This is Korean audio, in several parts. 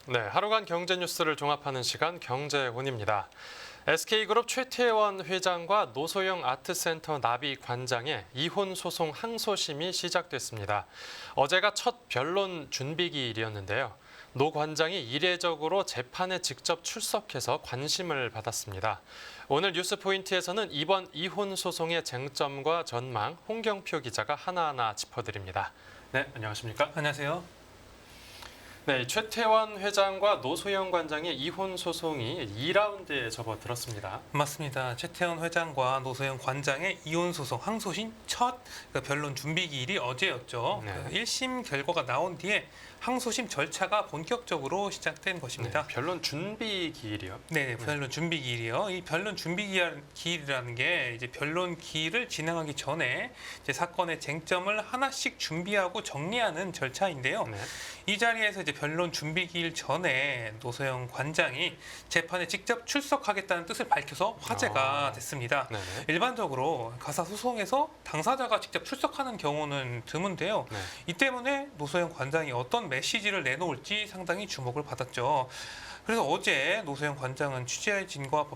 네, 하루간 경제 뉴스를 종합하는 시간 경제혼입니다. SK그룹 최태원 회장과 노소영 아트센터 나비 관장의 이혼 소송 항소심이 시작됐습니다. 어제가 첫 변론 준비기일이었는데요. 노 관장이 이례적으로 재판에 직접 출석해서 관심을 받았습니다. 오늘 뉴스포인트에서는 이번 이혼 소송의 쟁점과 전망 홍경표 기자가 하나하나 짚어드립니다. 네, 안녕하십니까? 안녕하세요. 네, 최태원 회장과 노소영 관장의 이혼 소송이 2라운드에 접어들었습니다. 맞습니다. 최태원 회장과 노소영 관장의 이혼 소송 항소심 첫 변론 준비 기일이 어제였죠. 네. 1심 결과가 나온 뒤에 항소심 절차가 본격적으로 시작된 것입니다. 네, 변론 준비 기일이요. 네, 변론 준비 기일이요. 이 변론 준비 기일이라는 게 이제 변론 기일을 진행하기 전에 이제 사건의 쟁점을 하나씩 준비하고 정리하는 절차인데요. 네. 이 자리에서 이제 변론 준비 기일 전에 노소영 관장이 재판에 직접 출석하겠다는 뜻을 밝혀서 화제가 됐습니다. 네네. 일반적으로 가사 소송에서 당사자가 직접 출석하는 경우는 드문데요. 네. 이 때문에 노소영 관장이 어떤 메시지를 내놓을지 상당히 주목을 받았죠. 그래서 어제 노소영 관장은 취재진과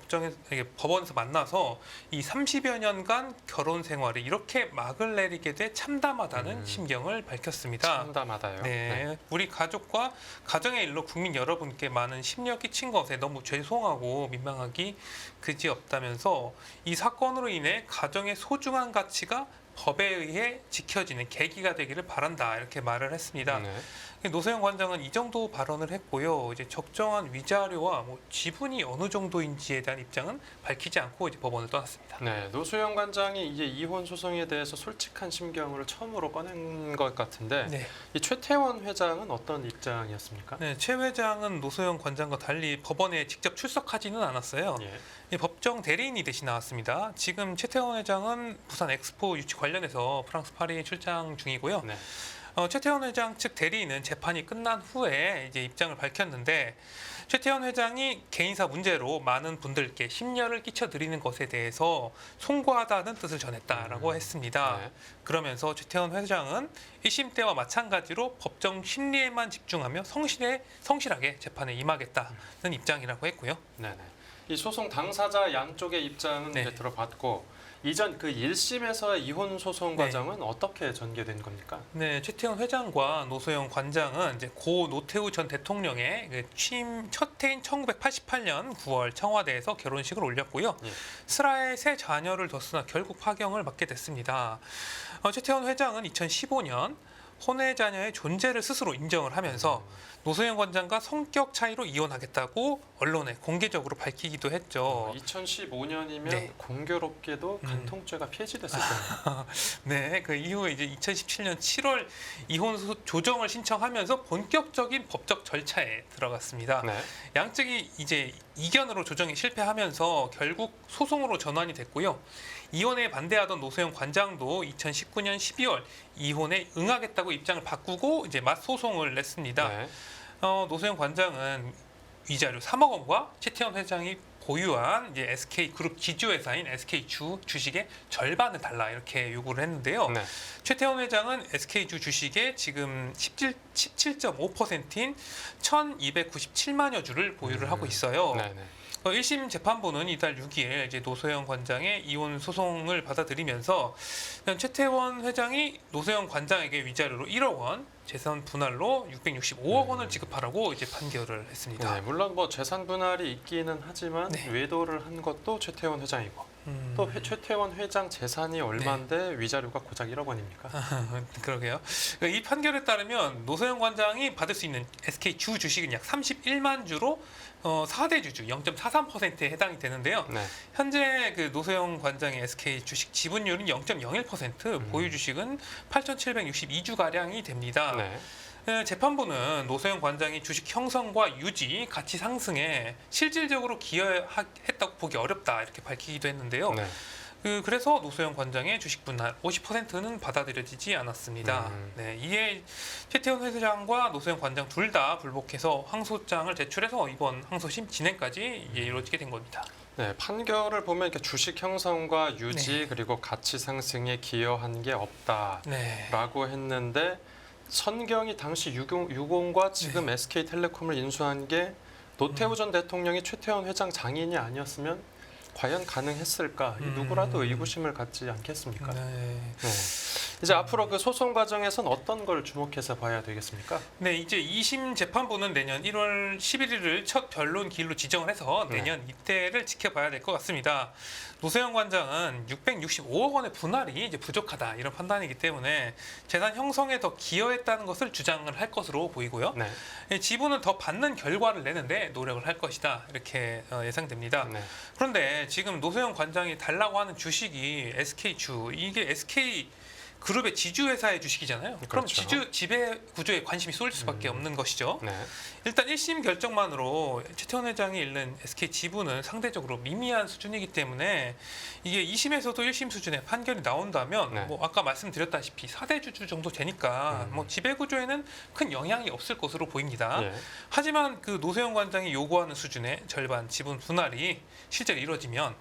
법원에서 만나서 이 30여 년간 결혼 생활에 이렇게 막을 내리게 돼 참담하다는 심경을 밝혔습니다. 참담하다요. 네, 우리 가족과 가정의 일로 국민 여러분께 많은 심려 끼친 것에 너무 죄송하고 민망하기 그지없다면서 이 사건으로 인해 가정의 소중한 가치가 법에 의해 지켜지는 계기가 되기를 바란다 이렇게 말을 했습니다. 네. 노소영 관장은 이 정도 발언을 했고요. 이제 적정한 위자료와 지분이 어느 정도인지에 대한 입장은 밝히지 않고 이제 법원을 떠났습니다. 네, 노소영 관장이 이제 이혼 소송에 대해서 솔직한 심경을 처음으로 꺼낸 것 같은데 네. 이 최태원 회장은 어떤 입장이었습니까? 네, 최 회장은 노소영 관장과 달리 법원에 직접 출석하지는 않았어요. 예. 이 법정 대리인이 대신 나왔습니다. 지금 최태원 회장은 부산 엑스포 유치 관련해서 프랑스 파리에 출장 중이고요. 네. 최태원 회장 측 대리인은 재판이 끝난 후에 이제 입장을 밝혔는데 최태원 회장이 개인사 문제로 많은 분들께 심려를 끼쳐드리는 것에 대해서 송구하다는 뜻을 전했다라고 했습니다. 네. 그러면서 최태원 회장은 1심 때와 마찬가지로 법정 심리에만 집중하며 성실하게 재판에 임하겠다는 입장이라고 했고요. 네네. 이 소송 당사자 양쪽의 입장은 네. 이제 들어봤고 이전 그 1심에서의 이혼 소송 네. 과정은 어떻게 전개된 겁니까? 네, 최태원 회장과 노소영 관장은 이제 고 노태우 전 대통령의 그 취임 첫 해인 1988년 9월 청와대에서 결혼식을 올렸고요. 예. 슬하에 세 자녀를 뒀으나 결국 파경을 맞게 됐습니다. 최태원 회장은 2015년 혼외 자녀의 존재를 스스로 인정을 하면서 노소영 관장과 성격 차이로 이혼하겠다고 언론에 공개적으로 밝히기도 했죠. 2015년이면 네. 공교롭게도 간통죄가 폐지됐을 거예요. 네, 그 이후에 이제 2017년 7월 이혼 조정을 신청하면서 본격적인 법적 절차에 들어갔습니다. 네. 양측이 이제 이견으로 조정이 실패하면서 결국 소송으로 전환이 됐고요. 이혼에 반대하던 노소영 관장도 2019년 12월 이혼에 응하겠다고 입장을 바꾸고 이제 맞소송을 냈습니다. 네. 노소영 관장은 위자료 3억 원과 최태원 회장이 보유한 이제 SK그룹 지주회사인 SK주 주식의 절반을 달라 이렇게 요구를 했는데요. 네. 최태원 회장은 SK주 주식의 지금 17.5%인 1,297만여 주를 보유를 하고 있어요. 네네. 1심 재판부는 이달 6일 이제 노소영 관장의 이혼 소송을 받아들이면서 최태원 회장이 노소영 관장에게 위자료로 1억 원, 재산 분할로 665억 원을 지급하라고 이제 판결을 했습니다. 네, 물론 뭐 재산 분할이 있기는 하지만 네. 외도를 한 것도 최태원 회장이고 또 최태원 회장 재산이 얼마인데 위자료가 고작 1억 원입니까? 그러게요. 이 판결에 따르면 노소영 관장이 받을 수 있는 SK 주 주식은 약 31만 주로 4대 주주 0.43%에 해당이 되는데요. 네. 현재 그 노소영 관장의 SK 주식 지분율은 0.01%, 보유 주식은 8,762주 가량이 됩니다. 네. 재판부는 노소영 관장이 주식 형성과 유지, 가치 상승에 실질적으로 기여했다고 보기 어렵다 이렇게 밝히기도 했는데요. 네. 그래서 노소영 관장의 주식 분할 50%는 받아들여지지 않았습니다. 네, 이에 최태원 회장과 노소영 관장 둘 다 불복해서 항소장을 제출해서 이번 항소심 진행까지 이제 이루어지게 된 겁니다. 네, 판결을 보면 이렇게 주식 형성과 유지 네. 그리고 가치 상승에 기여한 게 없다라고 네. 했는데 선경이 당시 유공과 지금 SK텔레콤을 인수한 게 노태우 전 대통령이 최태원 회장 장인이 아니었으면 과연 가능했을까? 누구라도 의구심을 갖지 않겠습니까? 네. 이제 앞으로 그 소송 과정에선 어떤 걸 주목해서 봐야 되겠습니까? 네, 이제 2심 재판부는 내년 1월 11일을 첫 변론 기일로 지정을 해서 내년 이때를 지켜봐야 될 것 같습니다. 노소영 관장은 665억 원의 분할이 이제 부족하다 이런 판단이기 때문에 재산 형성에 더 기여했다는 것을 주장을 할 것으로 보이고요. 네. 지분은 더 받는 결과를 내는데 노력을 할 것이다 이렇게 예상됩니다. 네. 그런데 지금 노소영 관장이 달라고 하는 주식이 SK주 이게 SK 그룹의 지주회사의 주식이잖아요. 그럼 그렇죠. 지배 구조에 관심이 쏠릴 수밖에 없는 것이죠. 네. 일단 1심 결정만으로 최태원 회장이 잃는 SK 지분은 상대적으로 미미한 수준이기 때문에 이게 2심에서도 1심 수준의 판결이 나온다면 네. 뭐 아까 말씀드렸다시피 4대 주주 정도 되니까 뭐 지배 구조에는 큰 영향이 없을 것으로 보입니다. 예. 하지만 그 노소영 관장이 요구하는 수준의 절반 지분 분할이 실제로 이뤄지면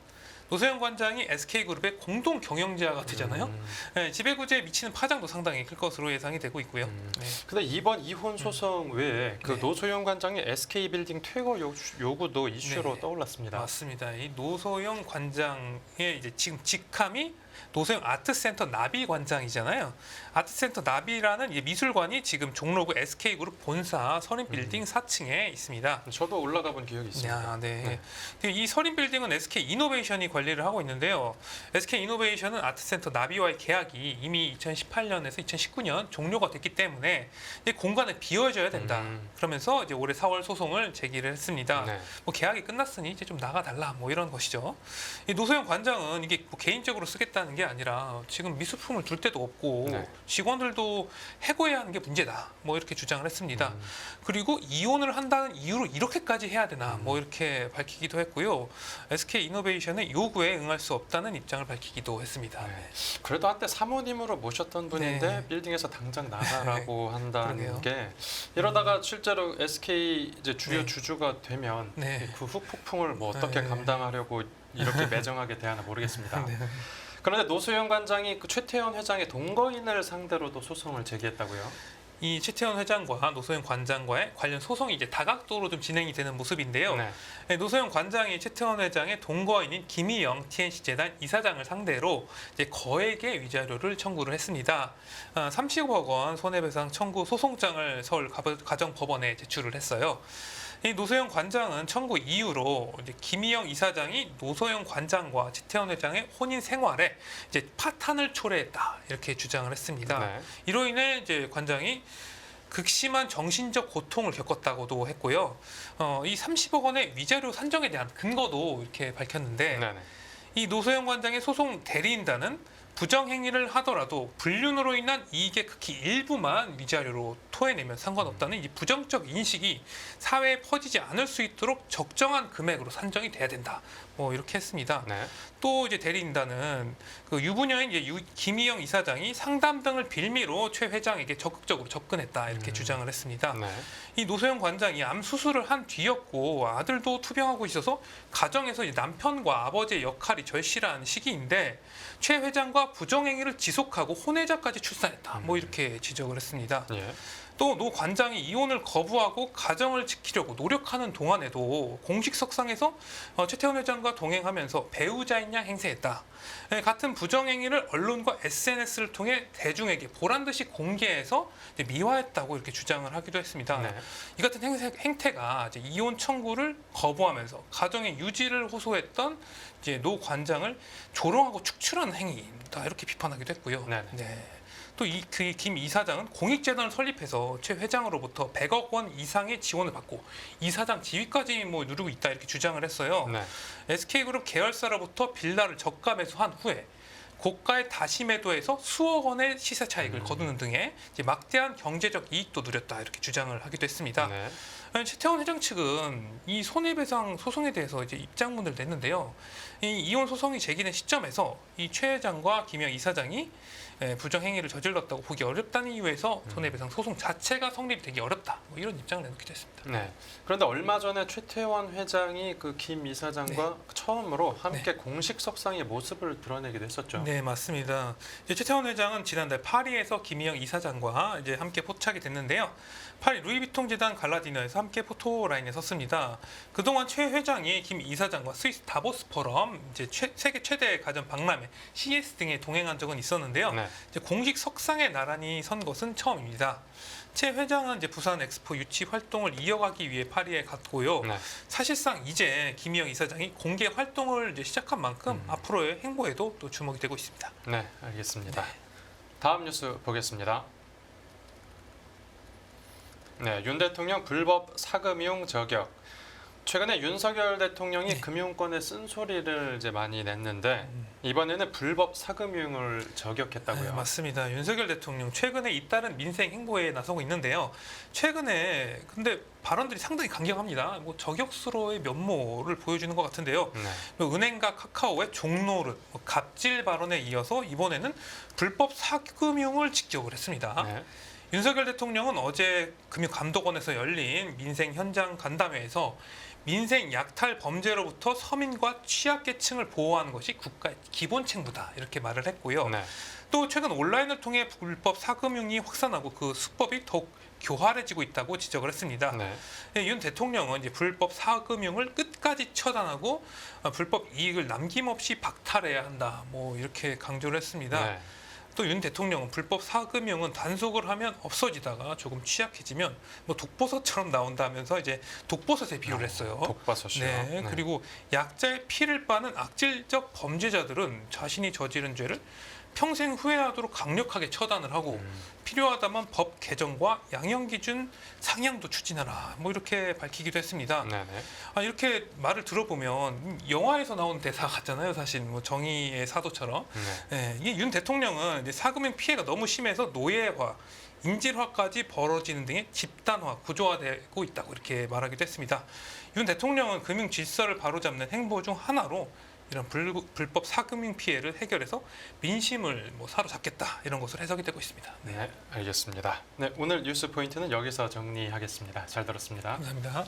노소영 관장이 SK그룹의 공동 경영자가 되잖아요. 네, 지배구조에 미치는 파장도 상당히 클 것으로 예상이 되고 있고요. 네. 근데 이번 이혼 소송 외에 그 네. 노소영 관장의 SK빌딩 퇴거 요구도 이슈로 네. 떠올랐습니다. 맞습니다. 이 노소영 관장의 이제 지금 직함이 노소영 아트센터 나비 관장이잖아요. 아트센터 나비라는 이 미술관이 지금 종로구 SK그룹 본사 서린빌딩 4층에 있습니다. 저도 올라가 본 기억이 있습니다. 야, 네. 이 서린빌딩은 SK이노베이션이 관리를 하고 있는데요. SK이노베이션은 아트센터 나비와의 계약이 이미 2018년에서 2019년 종료가 됐기 때문에 이 공간을 비워줘야 된다. 그러면서 이제 올해 4월 소송을 제기를 했습니다. 네. 뭐 계약이 끝났으니 이제 좀 나가달라 뭐 이런 것이죠. 이 노소영 관장은 이게 뭐 개인적으로 쓰겠다는 게 아니라 지금 미술품을 둘 데도 없고 네. 직원들도 해고해야 하는 게 문제다. 뭐 이렇게 주장을 했습니다. 그리고 이혼을 한다는 이유로 이렇게까지 해야 되나 뭐 이렇게 밝히기도 했고요. SK이노베이션의 요구에 응할 수 없다는 입장을 밝히기도 했습니다. 네. 그래도 한때 사모님으로 모셨던 분인데 네. 빌딩에서 당장 나가라고 한다는 그러게요. 게 이러다가 실제로 SK 이제 주요 네. 주주가 되면 네. 그 후폭풍을 뭐 어떻게 네. 감당하려고 이렇게 매정하게 대하나 모르겠습니다. 네. 그런데 노소영 관장이 그 최태원 회장의 동거인을 상대로도 소송을 제기했다고요? 이 최태원 회장과 노소영 관장과의 관련 소송이 이제 다각도로 좀 진행이 되는 모습인데요. 네. 노소영 관장이 최태원 회장의 동거인인 김희영 TNC 재단 이사장을 상대로 이제 거액의 위자료를 청구를 했습니다. 30억 원 손해배상 청구 소송장을 서울 가정법원에 제출을 했어요. 이 노소영 관장은 청구 이유로 이제 김희영 이사장이 노소영 관장과 최태원 회장의 혼인 생활에 이제 파탄을 초래했다 이렇게 주장을 했습니다. 네. 이로 인해 이제 관장이 극심한 정신적 고통을 겪었다고도 했고요. 이 30억 원의 위자료 산정에 대한 근거도 이렇게 밝혔는데 네네. 이 노소영 관장의 소송 대리인단은 부정행위를 하더라도 불륜으로 인한 이익의 극히 일부만 위자료로 토해내면 상관없다는 이 부정적 인식이 사회에 퍼지지 않을 수 있도록 적정한 금액으로 산정이 돼야 된다. 뭐 이렇게 했습니다. 네. 또 이제 대리인단은 그 유부녀인 이제 김희영 이사장이 상담 등을 빌미로 최 회장에게 적극적으로 접근했다 이렇게 주장을 했습니다. 네. 이 노소영 관장이 암 수술을 한 뒤였고 아들도 투병하고 있어서 가정에서 이제 남편과 아버지의 역할이 절실한 시기인데 최 회장과 부정행위를 지속하고 혼외자까지 출산했다. 뭐 이렇게 지적을 했습니다. 예. 또 노 관장이 이혼을 거부하고 가정을 지키려고 노력하는 동안에도 공식 석상에서 최태원 회장과 동행하면서 배우자인 양 행세했다. 같은 부정행위를 언론과 SNS를 통해 대중에게 보란듯이 공개해서 미화했다고 이렇게 주장을 하기도 했습니다. 네. 이 같은 행태가 이제 이혼 청구를 거부하면서 가정의 유지를 호소했던 이제 노 관장을 조롱하고 축출하는 행위다 이렇게 비판하기도 했고요. 네네. 또 그 김 이사장은 공익재단을 설립해서 최 회장으로부터 100억 원 이상의 지원을 받고 이사장 지위까지 뭐 누리고 있다 이렇게 주장을 했어요. 네. SK그룹 계열사로부터 빌라를 저가 매수한 후에 고가의 다시 매도해서 수억 원의 시세 차익을 거두는 등의 이제 막대한 경제적 이익도 누렸다 이렇게 주장을 하기도 했습니다. 네. 최태원 회장 측은 이 손해배상 소송에 대해서 이제 입장문을 냈는데요. 이 이혼 소송이 제기된 시점에서 이 최 회장과 김영 이사장이 부정행위를 저질렀다고 보기 어렵다는 이유에서 손해배상 소송 자체가 성립이 되기 어렵다. 뭐 이런 입장을 내놓기도 했습니다. 네. 그런데 얼마 전에 최태원 회장이 그 김 이사장과 처음으로 함께 공식 석상의 모습을 드러내기도 했었죠. 네, 맞습니다. 이제 최태원 회장은 지난달 파리에서 김희영 이사장과 이제 함께 포착이 됐는데요. 파리 루이비통 재단 갈라디너에서 함께 포토라인에 섰습니다. 그동안 최 회장이 김 이사장과 스위스 다보스 포럼, 이제 세계 최대 가전 박람회 CS 등에 동행한 적은 있었는데요. 네. 이제 공식 석상에 나란히 선 것은 처음입니다. 최 회장은 이제 부산 엑스포 유치 활동을 이어가기 위해 파리에 갔고요. 네. 사실상 이제 김희영 이사장이 공개 활동을 이제 시작한 만큼 앞으로의 행보에도 또 주목이 되고 있습니다. 네, 알겠습니다. 다음 뉴스 보겠습니다. 네, 윤 대통령 불법 사금융 저격. 최근에 윤석열 대통령이 금융권에 쓴소리를 이제 많이 냈는데 이번에는 불법 사금융을 저격했다고요. 네, 맞습니다. 윤석열 대통령 최근에 잇따른 민생 행보에 나서고 있는데요. 최근에 근데 발언들이 상당히 강경합니다. 뭐 저격수로의 면모를 보여주는 것 같은데요. 네. 뭐 은행과 카카오의 종노릇, 뭐 갑질 발언에 이어서 이번에는 불법 사금융을 직격을 했습니다. 네. 윤석열 대통령은 어제 금융감독원에서 열린 민생 현장 간담회에서 민생 약탈 범죄로부터 서민과 취약계층을 보호하는 것이 국가의 기본 책무다 이렇게 말을 했고요. 네. 또 최근 온라인을 통해 불법 사금융이 확산하고 그 수법이 더욱 교활해지고 있다고 지적을 했습니다. 네. 윤 대통령은 이제 불법 사금융을 끝까지 처단하고 불법 이익을 남김없이 박탈해야 한다. 뭐 이렇게 강조를 했습니다. 네. 또 윤 대통령은 불법 사금융은 단속을 하면 없어지다가 조금 취약해지면 뭐 독버섯처럼 나온다면서 이제 독버섯에 비유를 했어요. 독버섯이요. 네, 그리고 약자의 피를 빠는 악질적 범죄자들은 자신이 저지른 죄를 평생 후회하도록 강력하게 처단을 하고 필요하다면 법 개정과 양형 기준 상향도 추진하라. 뭐 이렇게 밝히기도 했습니다. 네네. 이렇게 말을 들어보면 영화에서 나온 대사 같잖아요. 사실 뭐 정의의 사도처럼. 네. 이게 윤 대통령은 이제 사금융 피해가 너무 심해서 노예화, 인질화까지 벌어지는 등의 집단화, 구조화되고 있다고 이렇게 말하기도 했습니다. 윤 대통령은 금융 질서를 바로잡는 행보 중 하나로 이런 불법 사금융 피해를 해결해서 민심을 뭐 사로잡겠다 이런 것으로 해석이 되고 있습니다. 네, 알겠습니다. 네, 오늘 뉴스 포인트는 여기서 정리하겠습니다. 잘 들었습니다. 감사합니다.